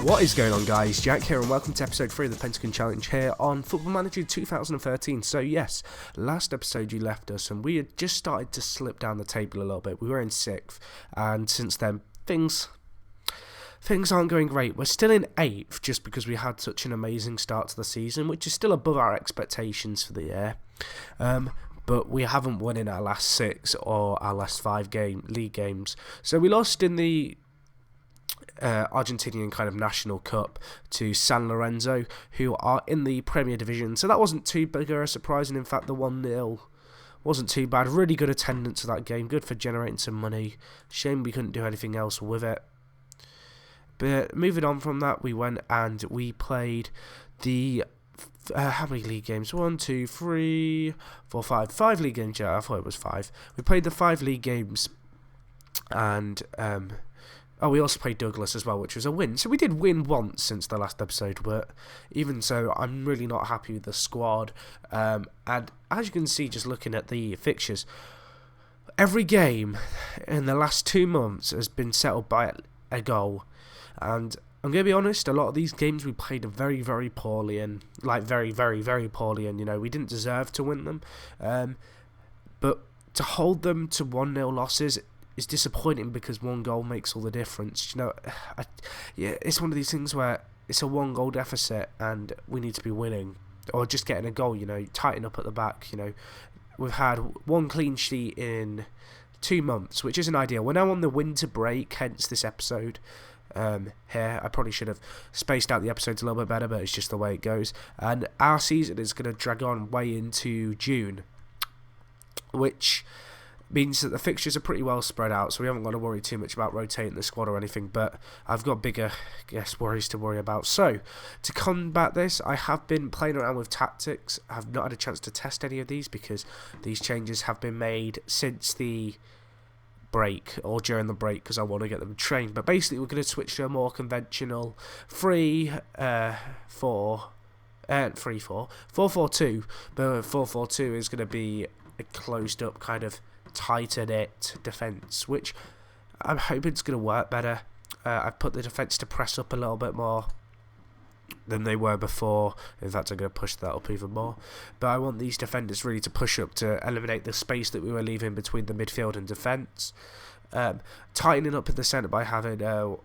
What is going on, guys? Jack here, and welcome to episode 3 of the Pentagon Challenge here on Football Manager 2013. So yes, last episode you left us and we had just started to slip down the table a little bit. We were in 6th, and since then things aren't going great. We're still in 8th just because we had such an amazing start to the season, which is still above our expectations for the year. But we haven't won in our last 6 or our last 5 league games. So we lost in the Argentinian kind of national cup to San Lorenzo, who are in the Premier Division. So that wasn't too big of a surprise, and in fact the 1-0 wasn't too bad. Really good attendance of that game, good for generating some money. Shame we couldn't do anything else with it. But moving on from that, we went and we played the how many league games? 1, 2, 3, 4, 5. 5 league games. Yeah, I thought it was 5. We played the 5 league games, and we also played Douglas as well, which was a win. So we did win once since the last episode, but even so, I'm really not happy with the squad. And as you can see, just looking at the fixtures, every game in the last 2 months has been settled by a goal. And I'm going to be honest, a lot of these games we played very, very poorly, and like very, very, very poorly, and we didn't deserve to win them. But to hold them to 1-0 losses is disappointing because 1 goal makes all the difference. It's one of these things where it's a 1 goal deficit and we need to be winning, or just getting a goal. Tighten up at the back. We've had 1 clean sheet in 2 months, which isn't ideal. We're now on the winter break, hence this episode. Here, I probably should have spaced out the episodes a little bit better, but it's just the way it goes. And our season is going to drag on way into June, which means that the fixtures are pretty well spread out, so we haven't got to worry too much about rotating the squad or anything, but I've got bigger, worries to worry about. So, to combat this, I have been playing around with tactics. I have not had a chance to test any of these because these changes have been made since the break, or during the break, because I want to get them trained. But basically we're going to switch to a more conventional 4-4-2, but 4-4-2 is going to be a closed up kind of tighter knit defence, which I'm hoping is going to work better. I've put the defence to press up a little bit more than they were before. In fact, I'm going to push that up even more. But I want these defenders really to push up to eliminate the space that we were leaving between the midfield and defence. Tightening up in the centre by having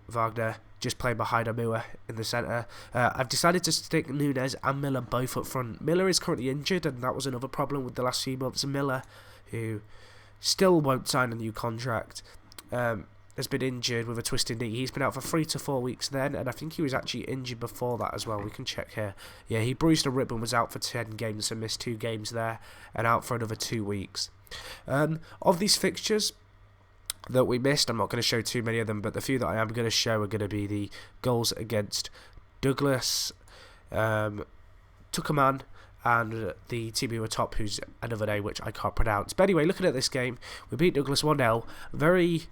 Wagner just playing behind Amua in the centre. I've decided to stick Nunez and Miller both up front. Miller is currently injured, and that was another problem with the last few months. Miller, who still won't sign a new contract, has been injured with a twisted knee. He's been out for 3 to 4 weeks then, and I think he was actually injured before that as well. We can check here. Yeah, he bruised a rib and was out for 10 games, so missed 2 games there, and out for another 2 weeks. Of these fixtures that we missed, I'm not going to show too many of them, but the few that I am going to show are going to be the goals against Douglas, Tuckerman, and the team who were top, who's another name which I can't pronounce. But anyway, looking at this game, we beat Douglas 1-0. Very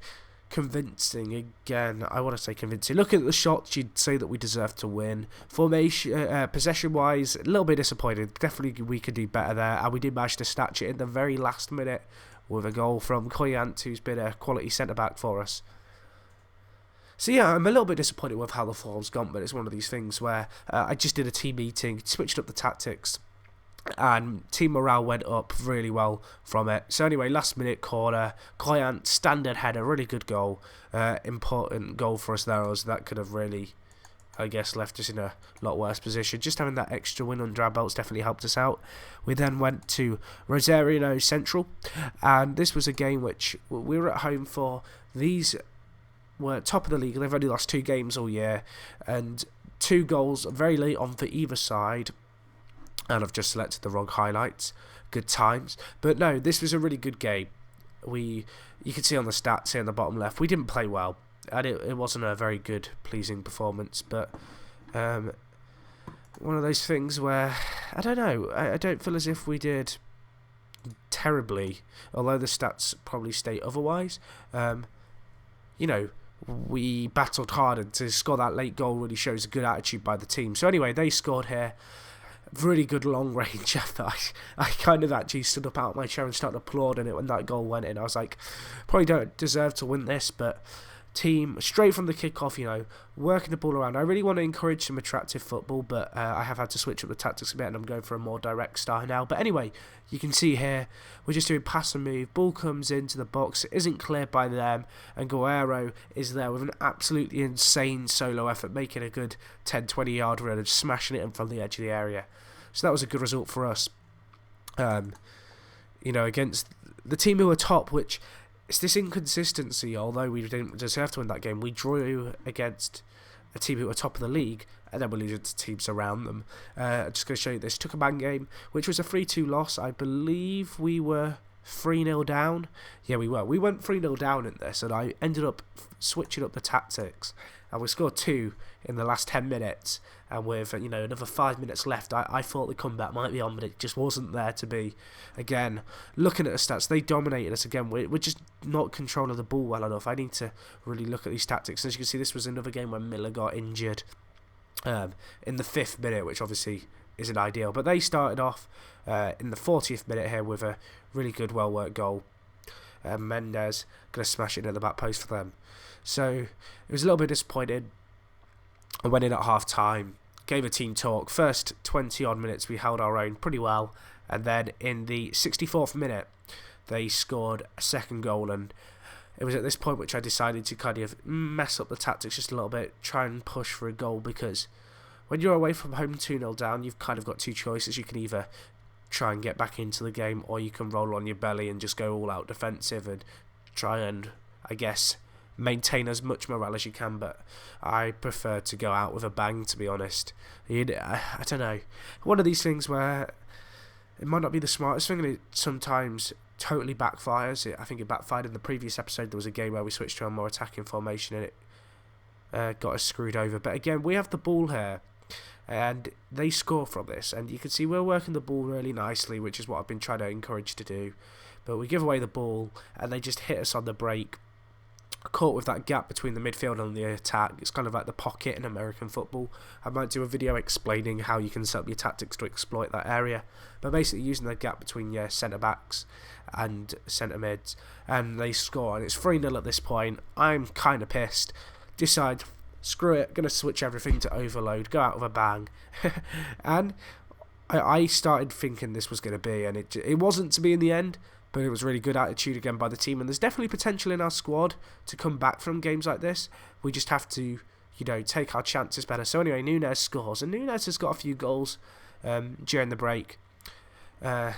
convincing again. I want to say convincing. Looking at the shots, you'd say that we deserve to win. Formation, possession wise, a little bit disappointed. Definitely we could do better there, and we did manage to snatch it in the very last minute with a goal from Arn't, who's been a quality centre back for us. So yeah, I'm a little bit disappointed with how the form's gone, but it's one of these things where I just did a team meeting, switched up the tactics, and team morale went up really well from it. So anyway, last minute corner, Arn't standard header, really good goal, important goal for us there, as that could have really, I guess, left us in a lot worse position. Just having that extra win under our belts definitely helped us out. We then went to Rosario Central, and this was a game which we were at home for. These were top of the league. They've only lost 2 games all year, and 2 goals very late on for either side. And I've just selected the wrong highlights. Good times. But no, this was a really good game. You can see on the stats here in the bottom left, we didn't play well, and it wasn't a very good, pleasing performance. But one of those things where, I don't know, I don't feel as if we did terribly, although the stats probably state otherwise. We battled hard, and to score that late goal really shows a good attitude by the team. So anyway, they scored here. Really good long range effort. I kind of actually stood up out of my chair and started applauding it when that goal went in. I was like, probably don't deserve to win this, but team straight from the kickoff, working the ball around. I really want to encourage some attractive football, but I have had to switch up the tactics a bit, and I'm going for a more direct style now. But anyway, you can see here, we're just doing pass and move. Ball comes into the box, it isn't cleared by them, and Guerrero is there with an absolutely insane solo effort, making a good 10-20 yard run and smashing it in from the edge of the area. So that was a good result for us. Against the team who were top, which it's this inconsistency. Although we didn't deserve to win that game, we drew against a team who were top of the league, and then we're losing to teams around them. I'm just going to show you this. Took a man game, which was a 3-2 loss. I believe we were 3-0 down. Yeah, we were. We went 3-0 down in this, and I ended up switching up the tactics, and we scored 2 in the last 10 minutes. And with another 5 minutes left, I thought the comeback might be on, but it just wasn't there to be. Again, looking at the stats, they dominated us again. We're just not controlling the ball well enough. I need to really look at these tactics. As you can see, this was another game where Miller got injured in the 5th minute, which obviously isn't ideal. But they started off in the 40th minute here with a really good, well-worked goal. Mendes going to smash it in at the back post for them. So it was a little bit disappointing. I went in at half time, gave a team talk. First 20 odd minutes we held our own pretty well, and then in the 64th minute they scored a second goal, and it was at this point which I decided to kind of mess up the tactics just a little bit, try and push for a goal, because when you're away from home 2-0 down, you've kind of got two choices. You can either try and get back into the game, or you can roll on your belly and just go all out defensive and try and, I guess, maintain as much morale as you can. But I prefer to go out with a bang, to be honest. I don't know, one of these things where it might not be the smartest thing, and it sometimes totally backfires. I think it backfired in the previous episode. There was a game where we switched to a more attacking formation, and it got us screwed over. But again, we have the ball here, and they score from this, and you can see we're working the ball really nicely, which is what I've been trying to encourage to do. But we give away the ball, and they just hit us on the break, caught with that gap between the midfield and the attack. It's kind of like the pocket in American football. I might do a video explaining how you can set up your tactics to exploit that area, but basically using the gap between your centre backs and centre mids, and they score, and it's 3-0 at this point. I'm kind of pissed. Decide, screw it, gonna switch everything to overload, go out with a bang. And I started thinking this was going to be, and it wasn't to be in the end. But it was really good attitude again by the team, and there's definitely potential in our squad to come back from games like this. We just have to, take our chances better. So anyway, Nunes scores, and Nunes has got a few goals during the break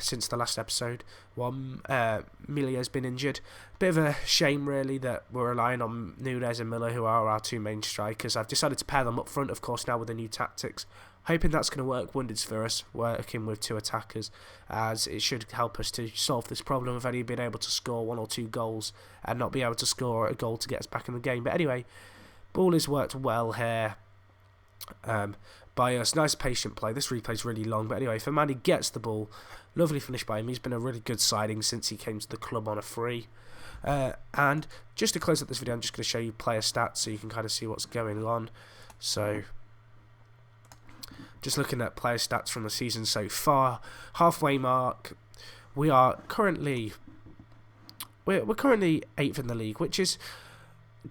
since the last episode. Milia's been injured. Bit of a shame, really, that we're relying on Nunes and Miller, who are our two main strikers. I've decided to pair them up front, of course, now with the new tactics. Hoping that's going to work wonders for us, working with two attackers, as it should help us to solve this problem of only being able to score 1 or 2 goals and not be able to score a goal to get us back in the game. But anyway, ball has worked well here by us. Nice patient play. This replay's really long, but anyway, Fernandes gets the ball. Lovely finish by him. He's been a really good signing since he came to the club on a free. And just to close up this video, I'm just going to show you player stats so you can kind of see what's going on. So just looking at player stats from the season so far, halfway mark, we are currently we're currently 8th in the league, which is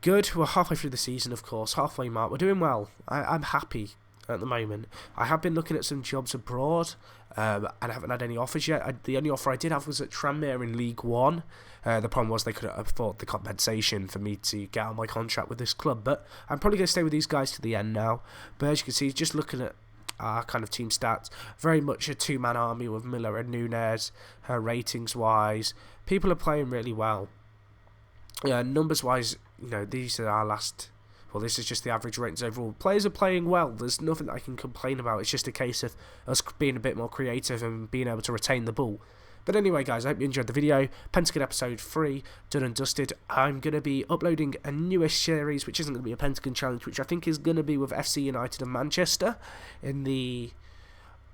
good. We're halfway through the season, of course. Halfway mark, we're doing well. I'm happy at the moment. I have been looking at some jobs abroad, and I haven't had any offers yet. The only offer I did have was at Tranmere in League 1. The problem was they couldn't afford the compensation for me to get on my contract with this club, but I'm probably going to stay with these guys to the end now. But as you can see, just looking at our kind of team stats, very much a two-man army with Miller and Nunes. Ratings-wise, people are playing really well. Numbers-wise, these are our last. Well, this is just the average ratings overall. Players are playing well. There's nothing that I can complain about. It's just a case of us being a bit more creative and being able to retain the ball. But anyway, guys, I hope you enjoyed the video. Pentagon Episode 3, done and dusted. I'm going to be uploading a newish series, which isn't going to be a Pentagon Challenge, which I think is going to be with FC United of Manchester in the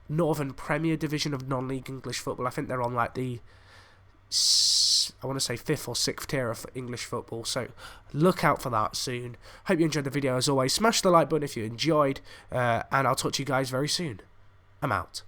Northern Premier Division of non-league English football. I think they're on like the, I want to say 5th or 6th tier of English football, so look out for that soon. Hope you enjoyed the video. As always, smash the like button if you enjoyed, and I'll talk to you guys very soon. I'm out.